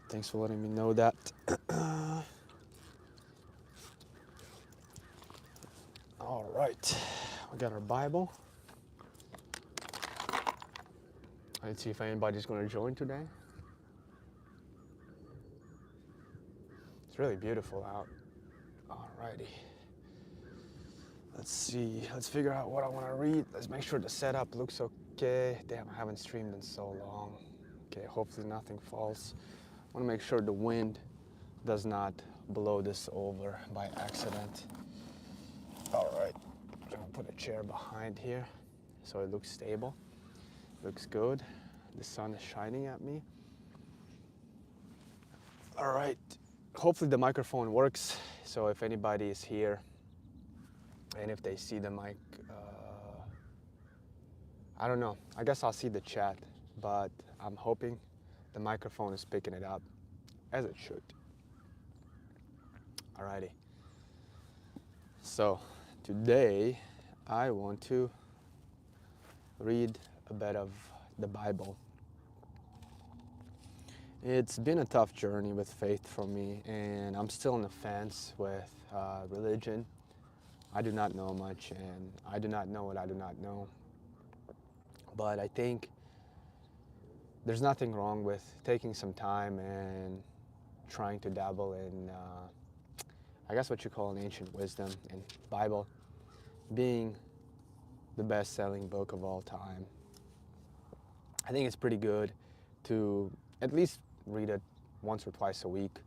Thanks for letting me know that. All right, we got our Bible. Let's see if anybody's going to join today. It's really beautiful out. Alrighty. Let's see. Let's figure out what I want to read. Let's make sure the setup looks okay. Damn, I haven't streamed in so long. Okay, hopefully nothing falls. I want to make sure the wind does not blow this over by accident. All right. I'm going to put a chair behind here so it looks stable. Looks good. The sun is shining at me. All right. Hopefully the microphone works. So if anybody is here and if they see the mic, I don't know. I guess I'll see the chat, but I'm hoping the microphone is picking it up as it should. Alrighty. So today I want to read a bit of the Bible. It's been a tough journey with faith for me, and I'm still on the fence with religion. I do not know much, and I do not know what I do not know. But I think there's nothing wrong with taking some time and trying to dabble in, I guess what you call an ancient wisdom, and Bible being the best-selling book of all time. I think it's pretty good to at least read it once or twice a week.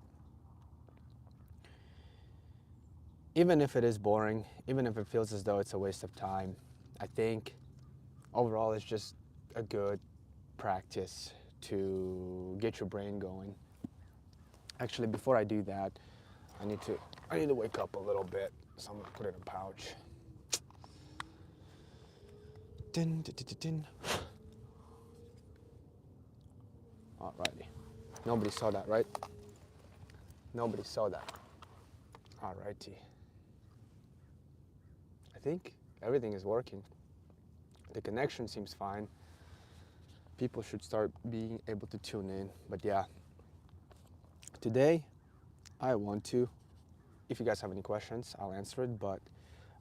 Even if it is boring, even if it feels as though it's a waste of time, I think overall it's just a good practice to get your brain going. Actually, before I do that, I need to wake up a little bit, so I'm gonna put it in a pouch. Din, din, din, din, din. Alrighty. Nobody saw that, right? Nobody saw that. Alrighty. I think everything is working. The connection seems fine. People should start being able to tune in. But yeah, today I want to, if you guys have any questions, I'll answer it. But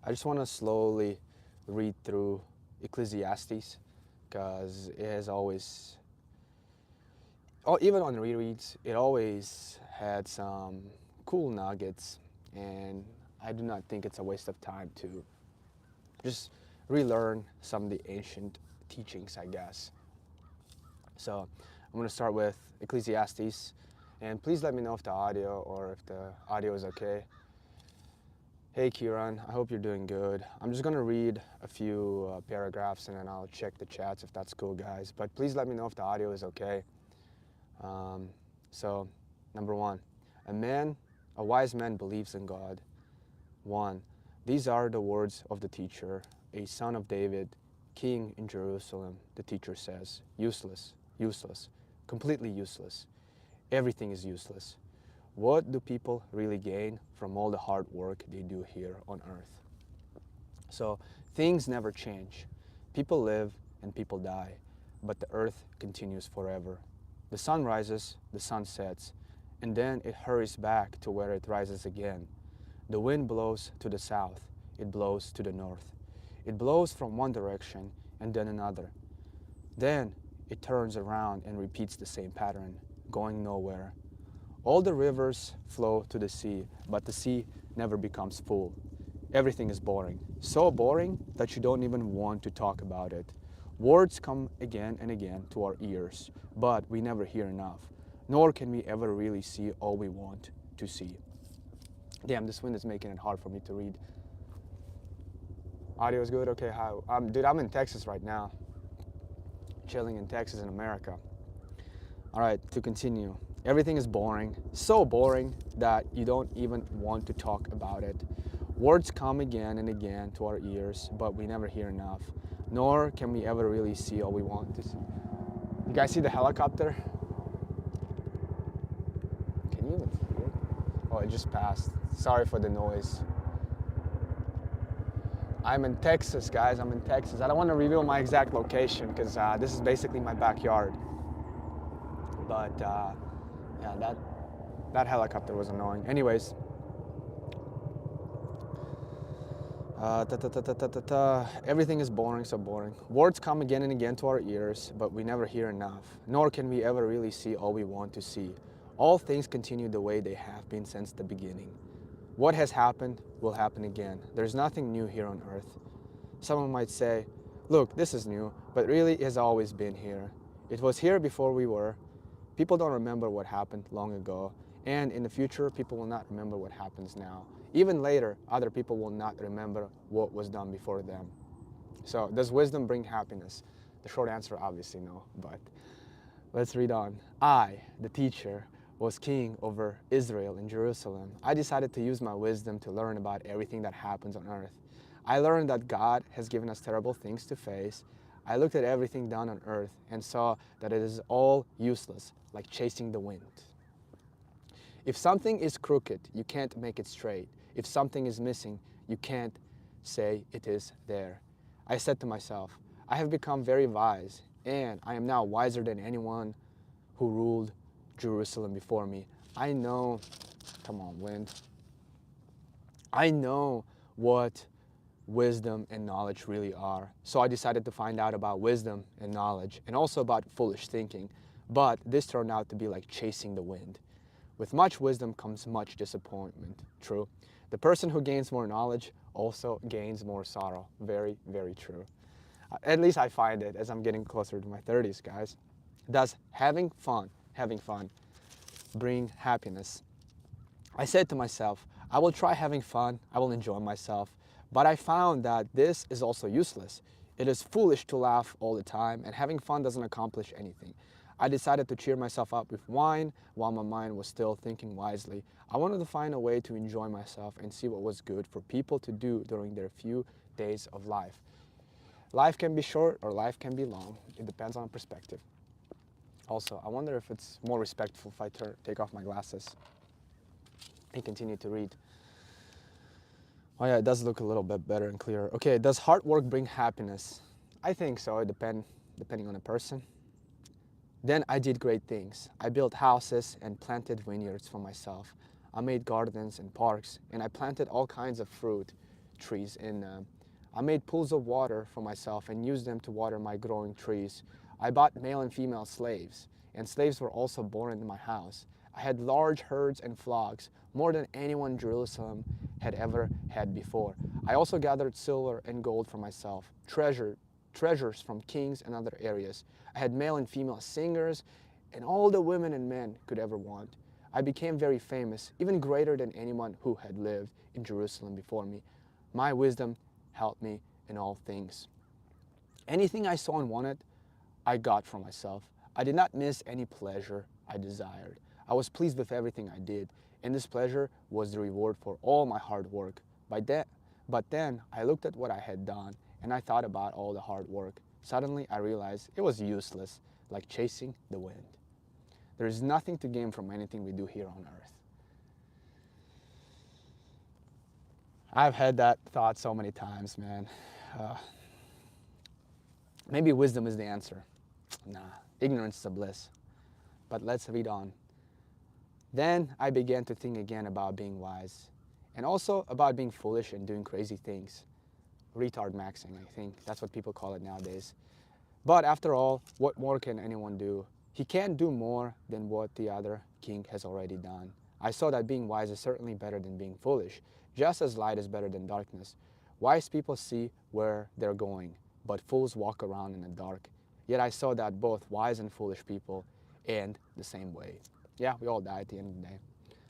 I just want to slowly read through Ecclesiastes, because it has always, even on rereads, it always had some cool nuggets, and I do not think it's a waste of time to just relearn some of the ancient teachings, I guess. So I'm going to start with Ecclesiastes, and please let me know if the audio or if the audio is okay. Hey Kieran, I hope you're doing good. I'm just going to read a few paragraphs and then I'll check the chats if that's cool, guys. But please let me know if the audio is okay. So, number one, a wise man believes in God. 1. These are the words of the teacher, a son of David, king in Jerusalem. The teacher says, useless, useless, completely useless. Everything is useless. What do people really gain from all the hard work they do here on earth? So, things never change. People live and people die, but the earth continues forever. The sun rises, the sun sets, and then it hurries back to where it rises again. The wind blows to the south, it blows to the north. It blows from one direction and then another. Then it turns around and repeats the same pattern, going nowhere. All the rivers flow to the sea, but the sea never becomes full. Everything is boring, so boring that you don't even want to talk about it. Words come again and again to our ears, but we never hear enough, nor can we ever really see all we want to see. Damn, this wind is making it hard for me to read. Audio is good? Okay, hi. Dude, I'm in Texas right now. Chilling in Texas in America. All right, to continue. Everything is boring, so boring that you don't even want to talk about it. Words come again and again to our ears, but we never hear enough, nor can we ever really see all we want to see. You guys see the helicopter? Can you even see it? Oh, it just passed. Sorry for the noise. I'm in Texas, guys. I'm in Texas. I don't want to reveal my exact location because this is basically my backyard. But Yeah, that helicopter was annoying. Anyways, everything is boring, so boring. Words come again and again to our ears, but we never hear enough, nor can we ever really see all we want to see. All things continue the way they have been since the beginning. What has happened will happen again. There's nothing new here on earth. Someone might say, look, this is new, but really it has always been here. It was here before we were. People don't remember what happened long ago, and in the future, people will not remember what happens now. Even later, other people will not remember what was done before them. So, does wisdom bring happiness? The short answer, obviously, no, but let's read on. I, the teacher, was king over Israel in Jerusalem. I decided to use my wisdom to learn about everything that happens on earth. I learned that God has given us terrible things to face. I looked at everything done on earth and saw that it is all useless, like chasing the wind. If something is crooked, you can't make it straight. If something is missing, you can't say it is there. I said to myself, I have become very wise, and I am now wiser than anyone who ruled Jerusalem before me. I know, come on, wind. I know what wisdom and knowledge really are. So I decided to find out about wisdom and knowledge, and also about foolish thinking. But this turned out to be like chasing the wind. With much wisdom comes much disappointment. True. The person who gains more knowledge also gains more sorrow. Very, very true. At least I find it as I'm getting closer to my 30s, guys. Does having fun, bring happiness? I said to myself, I will try having fun, I will enjoy myself, but I found that this is also useless. It is foolish to laugh all the time, and having fun doesn't accomplish anything. I decided to cheer myself up with wine while my mind was still thinking wisely. I wanted to find a way to enjoy myself and see what was good for people to do during their few days of life. Life can be short or life can be long. It depends on perspective. Also, I wonder if it's more respectful if I take off my glasses and continue to read. Oh yeah, it does look a little bit better and clearer. Okay, does hard work bring happiness? I think so, depending on the person. Then I did great things. I built houses and planted vineyards for myself. I made gardens and parks, and I planted all kinds of fruit trees in them. I made pools of water for myself and used them to water my growing trees. I bought male and female slaves, and slaves were also born in my house. I had large herds and flocks, more than anyone in Jerusalem had ever had before. I also gathered silver and gold for myself, treasures from kings and other areas. I had male and female singers, and all the women and men could ever want. I became very famous, even greater than anyone who had lived in Jerusalem before me. My wisdom helped me in all things. Anything I saw and wanted, I got for myself. I did not miss any pleasure I desired. I was pleased with everything I did, and this pleasure was the reward for all my hard work. But then I looked at what I had done, and I thought about all the hard work. Suddenly I realized it was useless, like chasing the wind. There is nothing to gain from anything we do here on earth. I've had that thought so many times, man. Maybe wisdom is the answer. Nah, ignorance is a bliss. But let's read on. Then I began to think again about being wise, and also about being foolish and doing crazy things. Retard maxing, I think. That's what people call it nowadays. But after all, what more can anyone do? He can't do more than what the other king has already done. I saw that being wise is certainly better than being foolish, just as light is better than darkness. Wise people see where they're going, but fools walk around in the dark. Yet I saw that both wise and foolish people end the same way. Yeah, we all die at the end of the day.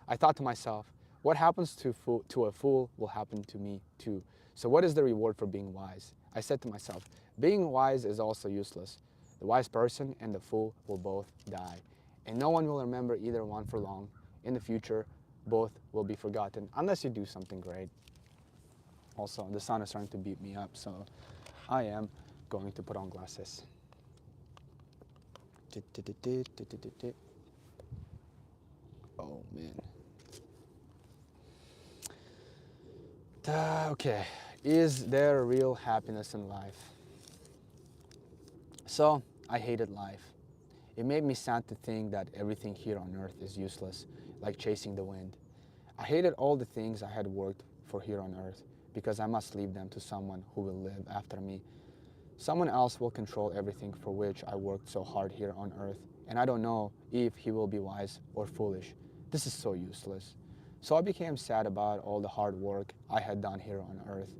I thought to myself, what happens to a fool will happen to me too. So what is the reward for being wise? I said to myself, being wise is also useless. The wise person and the fool will both die, and no one will remember either one for long. In the future, both will be forgotten unless you do something great. Also, the sun is starting to beat me up, so I am going to put on glasses. Oh man. Okay, is there real happiness in life? So, I hated life. It made me sad to think that everything here on earth is useless, like chasing the wind. I hated all the things I had worked for here on earth because I must leave them to someone who will live after me. Someone else will control everything for which I worked so hard here on earth, and I don't know if he will be wise or foolish. This is so useless. So I became sad about all the hard work I had done here on earth.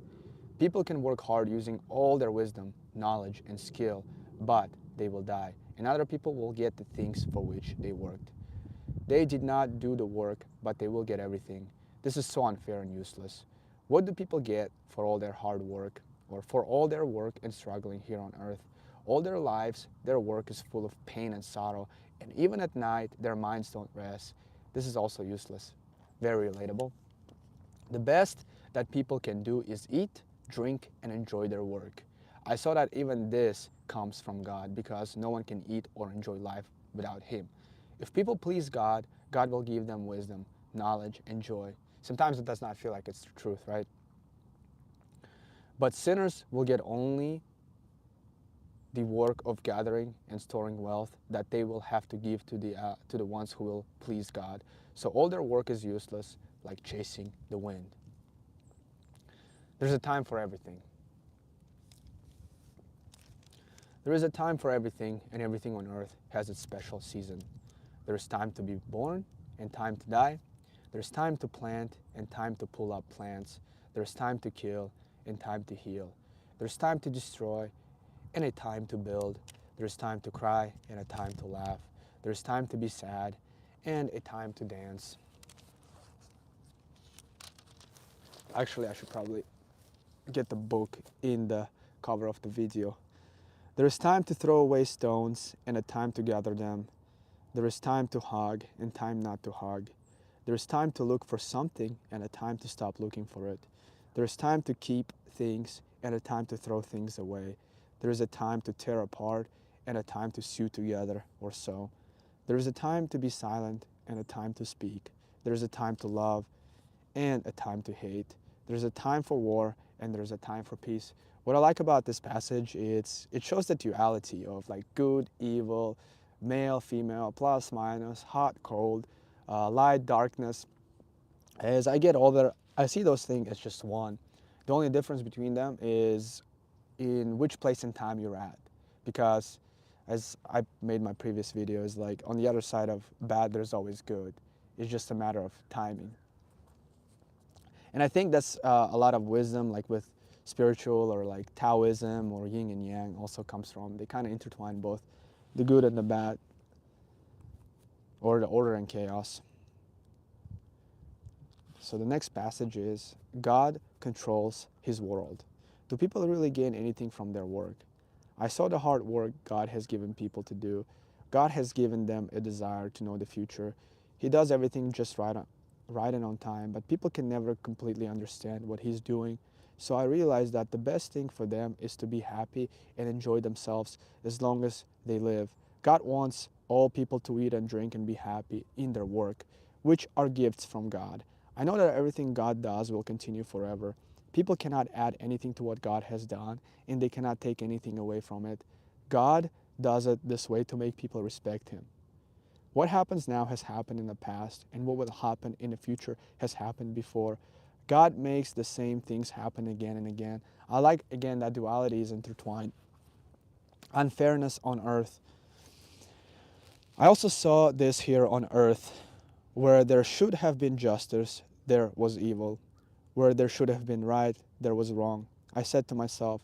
People can work hard using all their wisdom, knowledge, and skill, but they will die, and other people will get the things for which they worked. They did not do the work, but they will get everything. This is so unfair and useless. What do people get for all their hard work, or for all their work and struggling here on earth? All their lives, their work is full of pain and sorrow, and even at night, their minds don't rest. This is also useless. Very relatable. The best that people can do is eat, drink, and enjoy their work. I saw that even this comes from God because no one can eat or enjoy life without Him. If people please God, God will give them wisdom, knowledge, and joy. Sometimes it does not feel like it's the truth, right? But sinners will get only the work of gathering and storing wealth that they will have to give to the ones who will please God. So all their work is useless, like chasing the wind. There's a time for everything. There is a time for everything, and everything on earth has its special season. There is time to be born and time to die. There's time to plant and time to pull up plants. There's time to kill and time to heal. There's time to destroy and a time to build. There's time to cry and a time to laugh. There's time to be sad and a time to dance. Actually, I should probably get the book in the cover of the video. There is time to throw away stones and a time to gather them. There is time to hug and time not to hug. There is time to look for something and a time to stop looking for it. There is time to keep things and a time to throw things away. There is a time to tear apart and a time to sew together or sew. There is a time to be silent and a time to speak. There is a time to love and a time to hate. There is a time for war and there is a time for peace. What I like about this passage is it shows the duality of like good, evil, male, female, plus, minus, hot, cold, light, darkness. As I get older, I see those things as just one. The only difference between them is in which place in time you're at. Because as I made my previous videos, like on the other side of bad, there's always good. It's just a matter of timing. And I think that's a lot of wisdom, like with spiritual or like Taoism or yin and yang also comes from. They kind of intertwine both the good and the bad, or the order and chaos. So the next passage is, God controls His world. Do people really gain anything from their work? I saw the hard work God has given people to do. God has given them a desire to know the future. He does everything just right and on time, but people can never completely understand what He's doing. So I realized that the best thing for them is to be happy and enjoy themselves as long as they live. God wants all people to eat and drink and be happy in their work, which are gifts from God. I know that everything God does will continue forever. People cannot add anything to what God has done, and they cannot take anything away from it. God does it this way to make people respect Him. What happens now has happened in the past, and what will happen in the future has happened before. God makes the same things happen again and again. I like, again, that duality is intertwined. Unfairness on earth. I also saw this here on earth. Where there should have been justice, there was evil. Where there should have been right, there was wrong. I said to myself,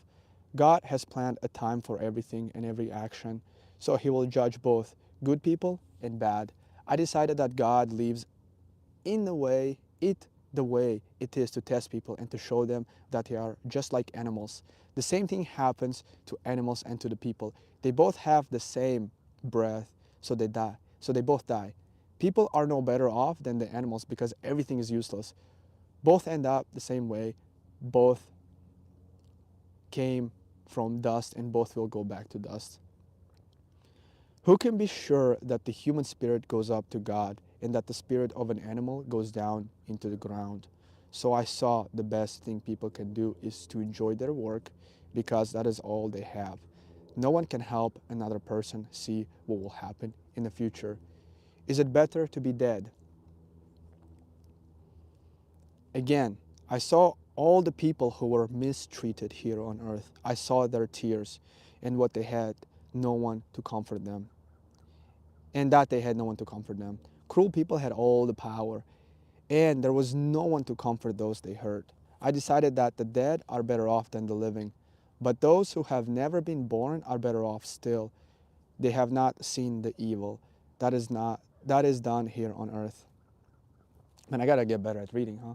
God has planned a time for everything and every action, so He will judge both good people and bad. I decided that God lives in the way it is to test people and to show them that they are just like animals. The same thing happens to animals and to the people. They both have the same breath, so they die. So they both die. People are no better off than the animals because everything is useless. Both end up the same way. Both came from dust and both will go back to dust. Who can be sure that the human spirit goes up to God and that the spirit of an animal goes down into the ground? So I saw the best thing people can do is to enjoy their work because that is all they have. No one can help another person see what will happen in the future. Is it better to be dead? Again, I saw all the people who were mistreated here on earth. I saw their tears and what they had, no one to comfort them. And that they had no one to comfort them. Cruel people had all the power, and there was no one to comfort those they hurt. I decided that the dead are better off than the living, but those who have never been born are better off still. They have not seen the evil that is done here on earth. Man, I gotta get better at reading, huh?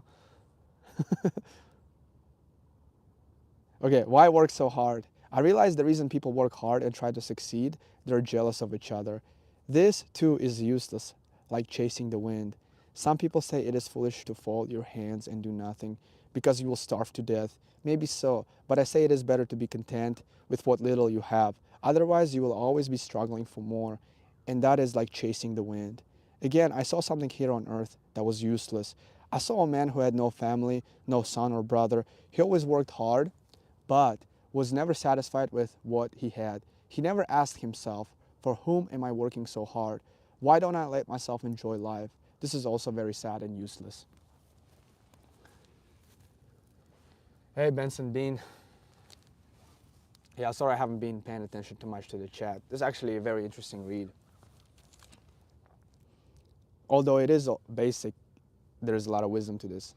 Okay, why work so hard? I realize the reason people work hard and try to succeed, they're jealous of each other. This too is useless, like chasing the wind. Some people say it is foolish to fold your hands and do nothing because you will starve to death. Maybe so, but I say it is better to be content with what little you have. Otherwise, you will always be struggling for more, and that is like chasing the wind. Again, I saw something here on earth that was useless. I saw a man who had no family, no son or brother. He always worked hard, but was never satisfied with what he had. He never asked himself, for whom am I working so hard? Why don't I let myself enjoy life? This is also very sad and useless. Hey, Benson Bean. Yeah, sorry I haven't been paying attention too much to the chat. This is actually a very interesting read. Although it is basic, there's a lot of wisdom to this.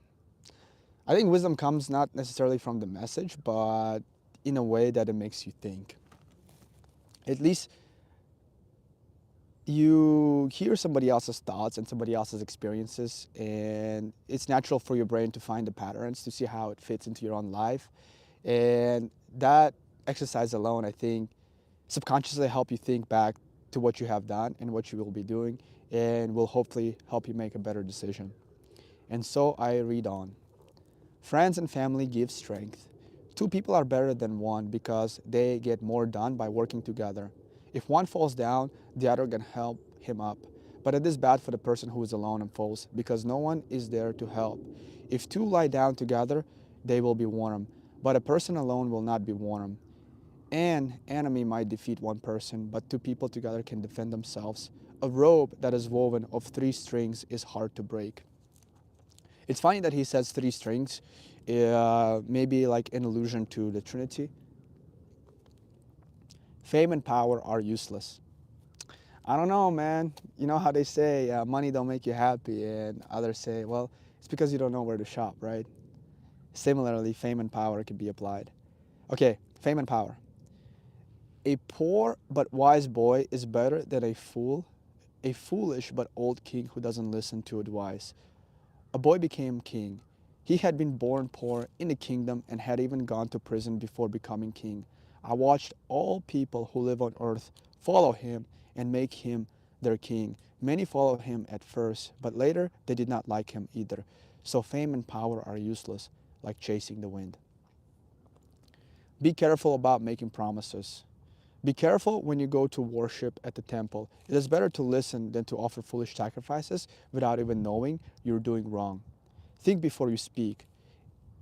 I think wisdom comes not necessarily from the message, but in a way that it makes you think. At least you hear somebody else's thoughts and somebody else's experiences, and it's natural for your brain to find the patterns to see how it fits into your own life. And that exercise alone, I think, subconsciously help you think back to what you have done and what you will be doing, and will hopefully help you make a better decision. And so I read on. Friends and family give strength. Two people are better than one because they get more done by working together. If one falls down, the other can help him up. But it is bad for the person who is alone and falls because no one is there to help. If two lie down together, they will be warm. But a person alone will not be warm. An enemy might defeat one person, but two people together can defend themselves. A rope that is woven of 3 strings is hard to break. It's funny that he says 3 strings, maybe like an allusion to the Trinity. Fame and power are useless. I don't know, man. You know how they say money don't make you happy, and others say, well, it's because you don't know where to shop, right? Similarly, fame and power can be applied. Okay, fame and power. A poor but wise boy is better than a foolish but old king who doesn't listen to advice. A boy became king. He had been born poor in the kingdom and had even gone to prison before becoming king. I watched all people who live on earth follow him and make him their king. Many followed him at first, but later they did not like him either. So fame and power are useless, like chasing the wind. Be careful about making promises. Be careful when you go to worship at the temple. It is better to listen than to offer foolish sacrifices without even knowing you're doing wrong. Think before you speak,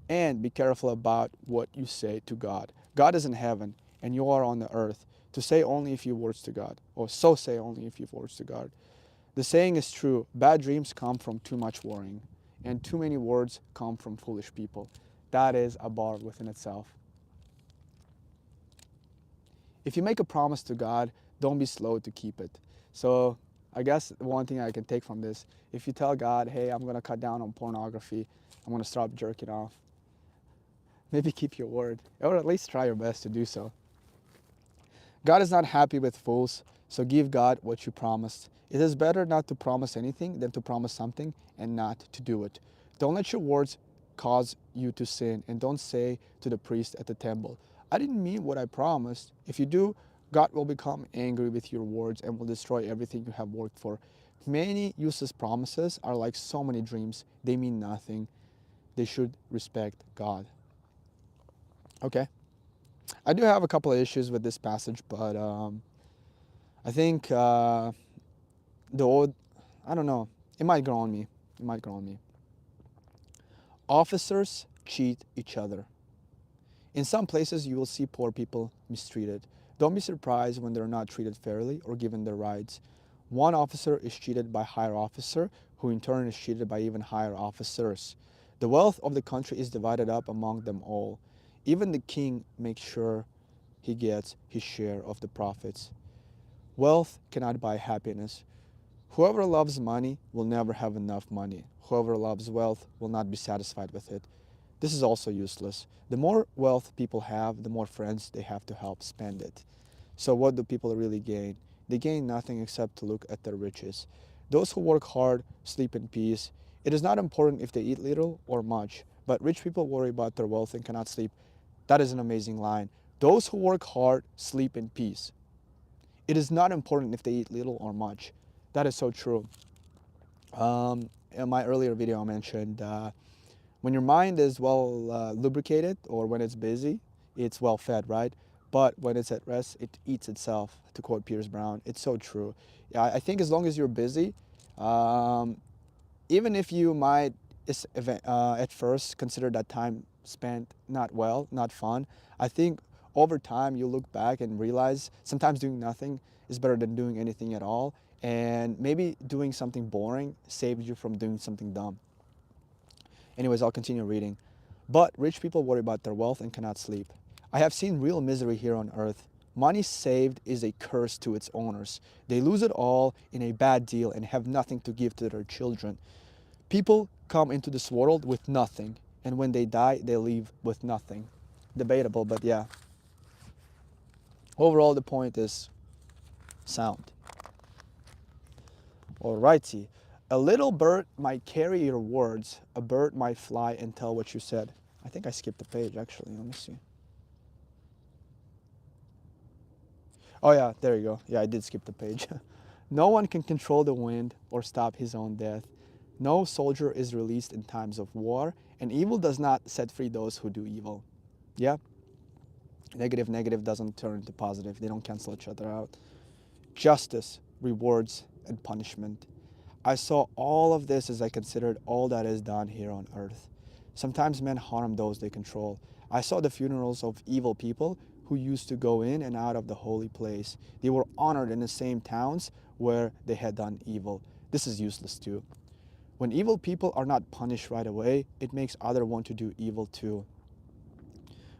and be careful about what you say to God. God is in heaven, and you are on the earth. To say only a few words to God, or so say only a few words to God. The saying is true, bad dreams come from too much worrying, and too many words come from foolish people. That is a bar within itself. If you make a promise to God, don't be slow to keep it. So I guess one thing I can take from this, if you tell God, hey, I'm going to cut down on pornography, I'm going to stop jerking off, maybe keep your word, or at least try your best to do so. God is not happy with fools, so give God what you promised. It is better not to promise anything than to promise something and not to do it. Don't let your words cause you to sin, and don't say to the priest at the temple, I didn't mean what I promised. If you do, God will become angry with your words and will destroy everything you have worked for. Many useless promises are like so many dreams. They mean nothing. They should respect God. Okay. I do have a couple of issues with this passage, but I think I don't know, it might grow on me. It might grow on me. Officers cheat each other. In some places, you will see poor people mistreated. Don't be surprised when they're not treated fairly or given their rights. One officer is cheated by higher officer, who in turn is cheated by even higher officers. The wealth of the country is divided up among them all. Even the king makes sure he gets his share of the profits. Wealth cannot buy happiness. Whoever loves money will never have enough money. Whoever loves wealth will not be satisfied with it. This is also useless. The more wealth people have, the more friends they have to help spend it. So what do people really gain? They gain nothing except to look at their riches. Those who work hard sleep in peace. It is not important if they eat little or much, but rich people worry about their wealth and cannot sleep. That is an amazing line. Those who work hard sleep in peace. It is not important if they eat little or much. That is so true. In my earlier video, I mentioned when your mind is well lubricated, or when it's busy, it's well fed, right? But when it's at rest, it eats itself, to quote Pierce Brown. It's so true. Yeah, I think as long as you're busy, um, even if you might at first consider that time spent not well, not fun, I think over time you look back and realize sometimes doing nothing is better than doing anything at all. And maybe doing something boring saves you from doing something dumb. Anyways, I'll continue reading. But rich people worry about their wealth and cannot sleep. I have seen real misery here on earth. Money saved is a curse to its owners. They lose it all in a bad deal and have nothing to give to their children. People come into this world with nothing, and when they die, they leave with nothing. Debatable, but yeah. Overall, the point is sound. Alrighty. A little bird might carry your words. A bird might fly and tell what you said. I think I skipped the page, actually. Let me see. Oh, yeah, there you go. Yeah, I did skip the page. No one can control the wind or stop his own death. No soldier is released in times of war, and evil does not set free those who do evil. Yeah? Negative doesn't turn into positive. They don't cancel each other out. Justice, rewards, and punishment. I saw all of this as I considered all that is done here on earth. Sometimes men harm those they control. I saw the funerals of evil people who used to go in and out of the holy place. They were honored in the same towns where they had done evil. This is useless too. When evil people are not punished right away, it makes others want to do evil too.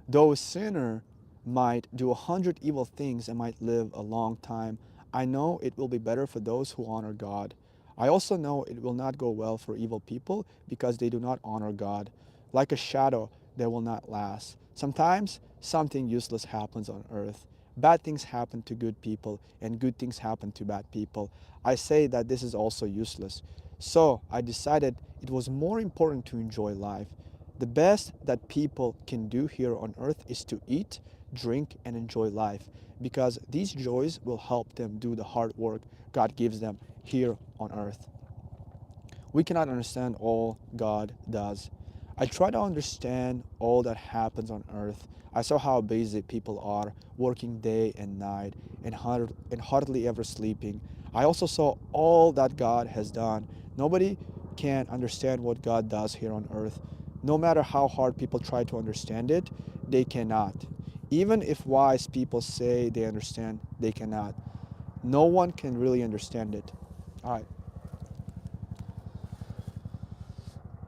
Though a sinner might do 100 evil things and might live a long time, I know it will be better for those who honor God. I also know it will not go well for evil people because they do not honor God. Like a shadow, they will not last. Sometimes something useless happens on earth. Bad things happen to good people, and good things happen to bad people. I say that this is also useless. So I decided it was more important to enjoy life. The best that people can do here on earth is to eat, drink, and enjoy life, because these joys will help them do the hard work God gives them here on earth. We cannot understand all God does. I try to understand all that happens on earth. I saw how busy people are, working day and night, and hardly ever sleeping. I also saw all that God has done. Nobody can understand what God does here on earth. No matter how hard people try to understand it, they cannot. Even if wise people say they understand, they cannot. No one can really understand it. All right.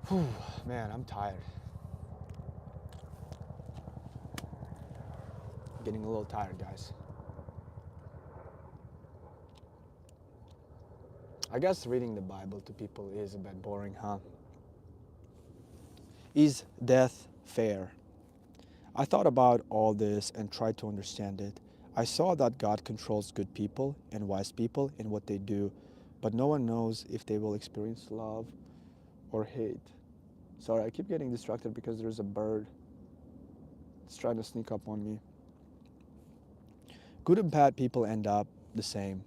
Whew, man, I'm tired. I'm getting a little tired, guys. I guess reading the Bible to people is a bit boring, huh? Is death fair? I thought about all this and tried to understand it. I saw that God controls good people and wise people in what they do, but no one knows if they will experience love or hate. Sorry, I keep getting distracted because there's a bird. It's trying to sneak up on me. Good and bad people end up the same.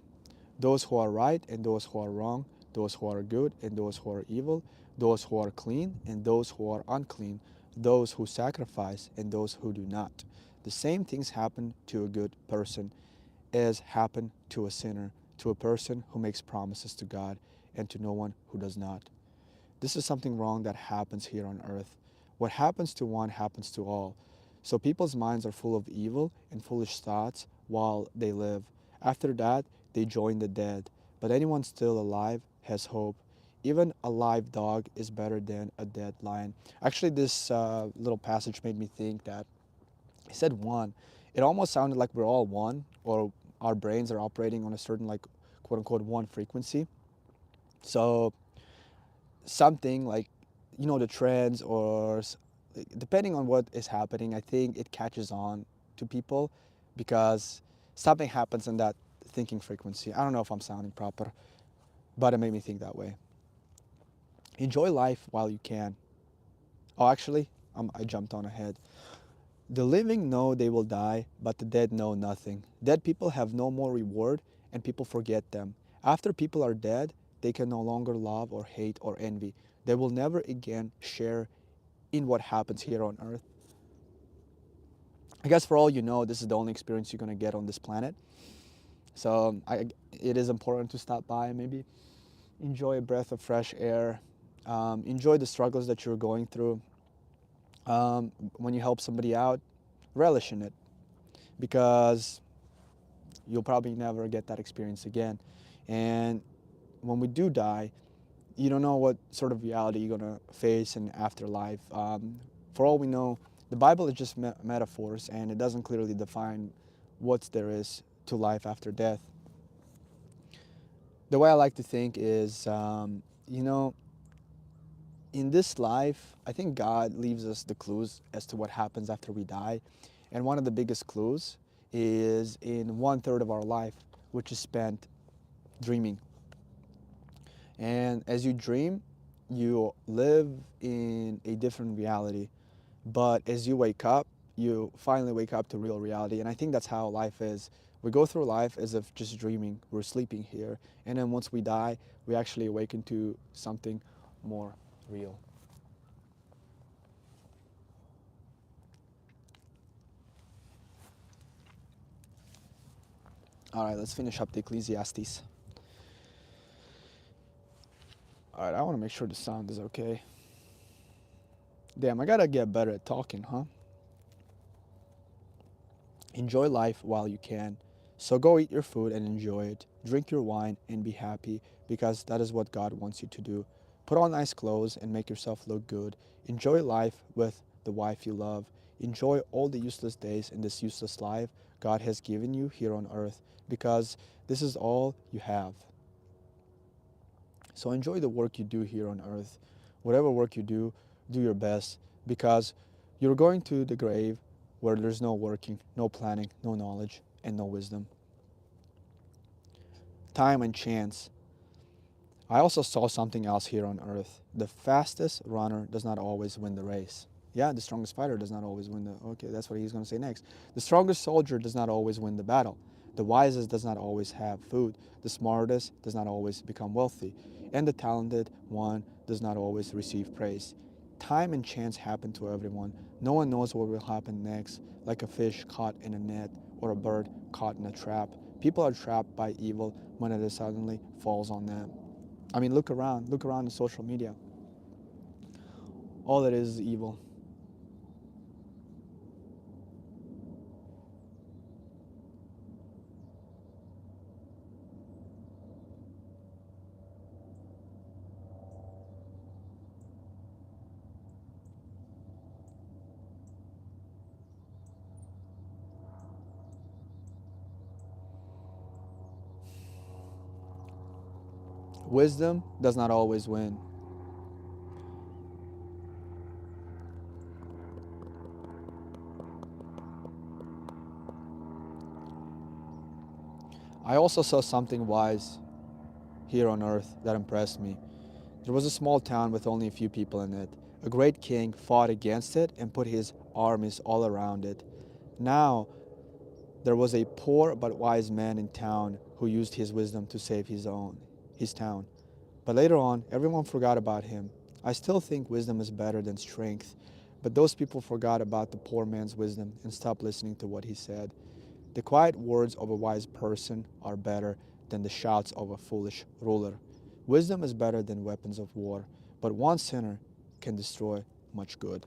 Those who are right and those who are wrong, those who are good and those who are evil, those who are clean and those who are unclean, those who sacrifice and those who do not. The same things happen to a good person as happen to a sinner, to a person who makes promises to God and to no one who does not. This is something wrong that happens here on earth. What happens to one happens to all. So people's minds are full of evil and foolish thoughts. while they live. After that, they join the dead. But anyone still alive has hope. Even a live dog is better than a dead lion. Actually, this little passage made me think that he said one. It almost sounded like we're all one, or our brains are operating on a certain, like, quote unquote, one frequency. So something like, the trends, or depending on what is happening, I think it catches on to people because something happens in that thinking frequency. I don't know if I'm sounding proper, but it made me think that way. Enjoy life while you can. Oh, actually, I jumped on ahead. The living know they will die, but the dead know nothing. Dead people have no more reward, and people forget them. After people are dead, they can no longer love or hate or envy. They will never again share in what happens here on earth. I guess for all you know, this is the only experience you're going to get on this planet. So it is important to stop by and maybe enjoy a breath of fresh air. Enjoy the struggles that you're going through. When you help somebody out, relish in it, because you'll probably never get that experience again. And when we do die, you don't know what sort of reality you're going to face in afterlife. For all we know, the Bible is just metaphors, and it doesn't clearly define what there is to life after death. The way I like to think is, in this life, I think God leaves us the clues as to what happens after we die. And one of the biggest clues is in 1/3 of our life, which is spent dreaming. And as you dream, you live in a different reality. But as you wake up, you finally wake up to real reality. And I think that's how life is. We go through life as if just dreaming. We're sleeping here. And then once we die, we actually awaken to something more real. All right, let's finish up the Ecclesiastes. All right, I want to make sure the sound is okay. Damn, I gotta get better at talking, huh? Enjoy life while you can. So go eat your food and enjoy it. Drink your wine and be happy, because that is what God wants you to do. Put on nice clothes and make yourself look good. Enjoy life with the wife you love. Enjoy all the useless days in this useless life God has given you here on earth, because this is all you have. So enjoy the work you do here on earth. Whatever work you do your best, because you're going to the grave where there's no working, no planning, no knowledge, and no wisdom. Time and chance. I also saw something else here on earth. The fastest runner does not always win the race. Yeah, the strongest fighter does not always win the... Okay, that's what he's going to say next. The strongest soldier does not always win the battle. The wisest does not always have food. The smartest does not always become wealthy. And the talented one does not always receive praise. Time and chance happen to everyone. No one knows what will happen next, like a fish caught in a net or a bird caught in a trap. People are trapped by evil when it suddenly falls on them. I mean, look around in social media. All it is evil. Wisdom does not always win. I also saw something wise here on earth that impressed me. There was a small town with only a few people in it. A great king fought against it and put his armies all around it. Now there was a poor but wise man in town who used his wisdom to save his town. But later on, everyone forgot about him. I still think wisdom is better than strength, but those people forgot about the poor man's wisdom and stopped listening to what he said. The quiet words of a wise person are better than the shouts of a foolish ruler. Wisdom is better than weapons of war, but one sinner can destroy much good.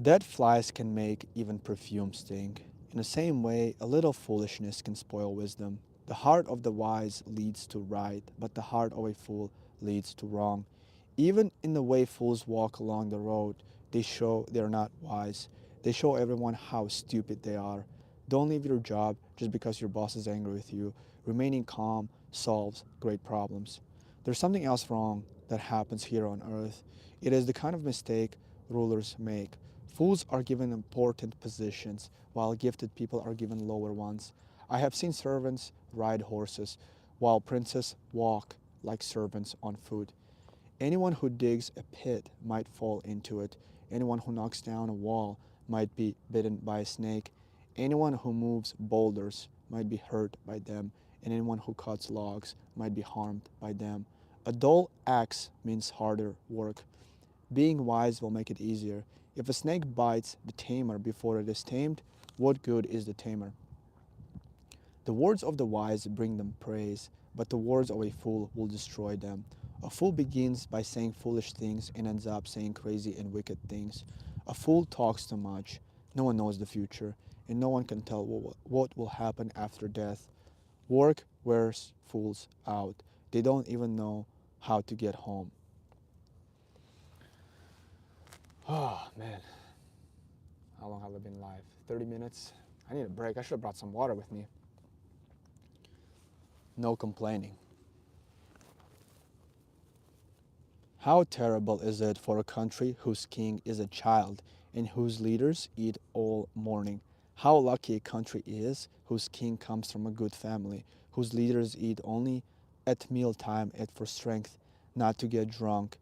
Dead flies can make even perfume stink. In the same way, a little foolishness can spoil wisdom. The heart of the wise leads to right, but the heart of a fool leads to wrong. Even in the way fools walk along the road, they show they're not wise. They show everyone how stupid they are. Don't leave your job just because your boss is angry with you. Remaining calm solves great problems. There's something else wrong that happens here on earth. It is the kind of mistake rulers make. Fools are given important positions, while gifted people are given lower ones. I have seen servants ride horses, while princes walk like servants on foot. Anyone who digs a pit might fall into it. Anyone who knocks down a wall might be bitten by a snake. Anyone who moves boulders might be hurt by them, and anyone who cuts logs might be harmed by them. A dull axe means harder work. Being wise will make it easier. If a snake bites the tamer before it is tamed, what good is the tamer? The words of the wise bring them praise, but the words of a fool will destroy them. A fool begins by saying foolish things and ends up saying crazy and wicked things. A fool talks too much. No one knows the future, and no one can tell what will happen after death. Work wears fools out. They don't even know how to get home. Oh, man. How long have I been live? 30 minutes? I need a break. I should have brought some water with me. No complaining. How terrible is it for a country whose king is a child and whose leaders eat all morning? How lucky a country is whose king comes from a good family, whose leaders eat only at mealtime and for strength, not to get drunk.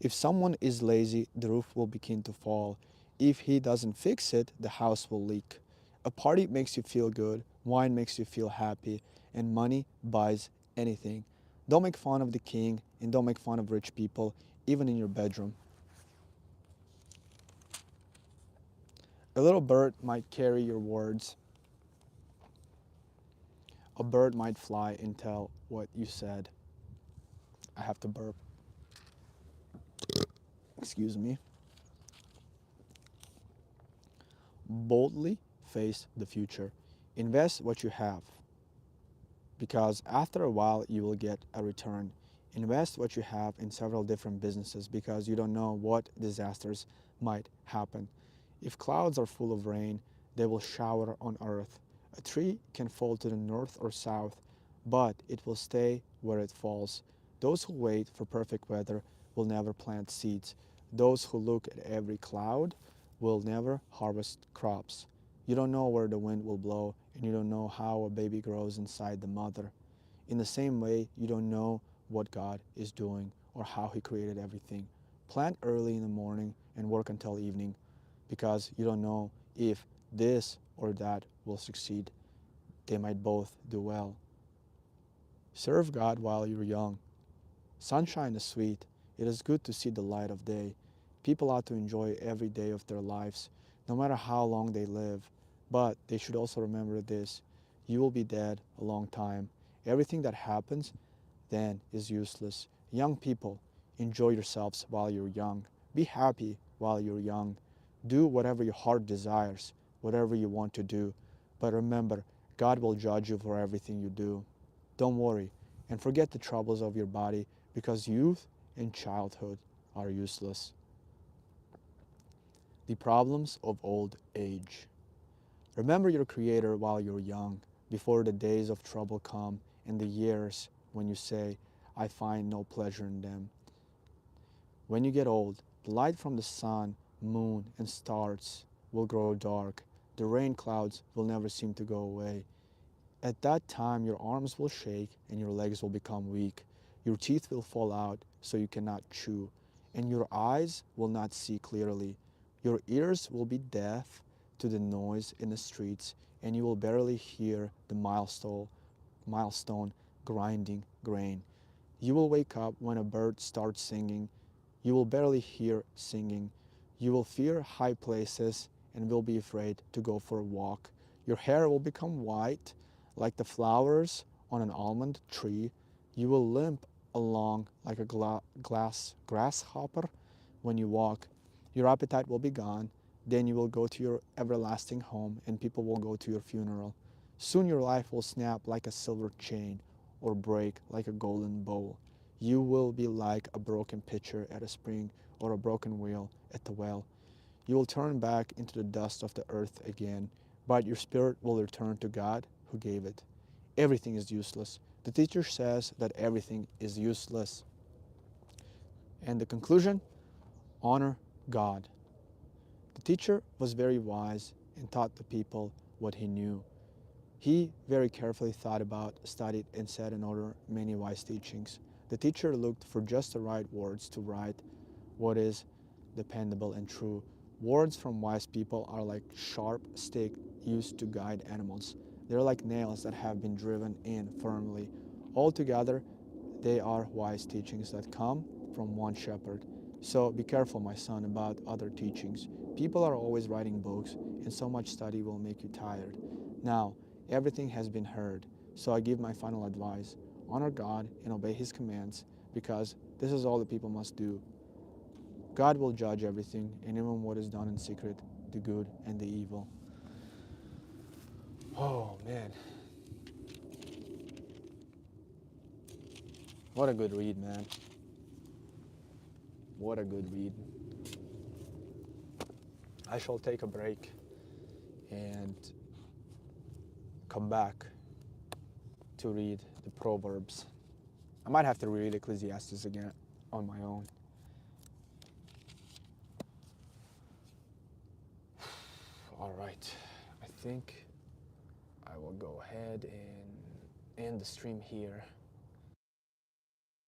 If someone is lazy, the roof will begin to fall. If he doesn't fix it, the house will leak. A party makes you feel good, wine makes you feel happy, and money buys anything. Don't make fun of the king and don't make fun of rich people, even in your bedroom. A little bird might carry your words. A bird might fly and tell what you said. I have to burp. Excuse me. Boldly face the future. Invest what you have, because after a while you will get a return. Invest what you have in several different businesses because you don't know what disasters might happen. If clouds are full of rain, they will shower on earth. A tree can fall to the north or south, but it will stay where it falls. Those who wait for perfect weather will never plant seeds. Those who look at every cloud will never harvest crops. You don't know where the wind will blow, and you don't know how a baby grows inside the mother. In the same way, you don't know what God is doing or how He created everything. Plant early in the morning and work until evening, because you don't know if this or that will succeed. They might both do well. Serve God while you're young. Sunshine is sweet. It is good to see the light of day. People ought to enjoy every day of their lives, no matter how long they live. But they should also remember this: you will be dead a long time. Everything that happens then is useless. Young people, enjoy yourselves while you're young. Be happy while you're young. Do whatever your heart desires, whatever you want to do. But remember, God will judge you for everything you do. Don't worry and forget the troubles of your body, because youth and childhood are useless. The problems of old age. Remember your Creator while you're young, before the days of trouble come and the years when you say, I find no pleasure in them. When you get old, the light from the sun, moon, and stars will grow dark. The rain clouds will never seem to go away. At that time, your arms will shake and your legs will become weak. Your teeth will fall out so you cannot chew, and your eyes will not see clearly. Your ears will be deaf to the noise in the streets, and you will barely hear the milestone grinding grain. You will wake up when a bird starts singing. You will barely hear singing. You will fear high places and will be afraid to go for a walk. Your hair will become white like the flowers on an almond tree. You will limp along like a grasshopper when you walk. Your appetite will be gone, Then you will go to your everlasting home, and people will go to your funeral. Soon your life will snap like a silver chain or break like a golden bowl. You will be like a broken pitcher at a spring or a broken wheel at the well. You will turn back into the dust of the earth again, but your spirit will return to God who gave it. Everything is useless. The teacher says that everything is useless. And the conclusion? Honor God. The teacher was very wise and taught the people what he knew. He very carefully thought about, studied, and set in order many wise teachings. The teacher looked for just the right words to write what is dependable and true. Words from wise people are like sharp sticks used to guide animals. They're like nails that have been driven in firmly. Altogether, they are wise teachings that come from one shepherd. So be careful, my son, about other teachings. People are always writing books, and so much study will make you tired. Now, everything has been heard, so I give my final advice. Honor God and obey His commands, because this is all the people must do. God will judge everything, and even what is done in secret, the good and the evil. Oh, man. What a good read, man. What a good read. I shall take a break and come back to read the Proverbs. I might have to read Ecclesiastes again on my own. All right, I think I will go ahead and end the stream here.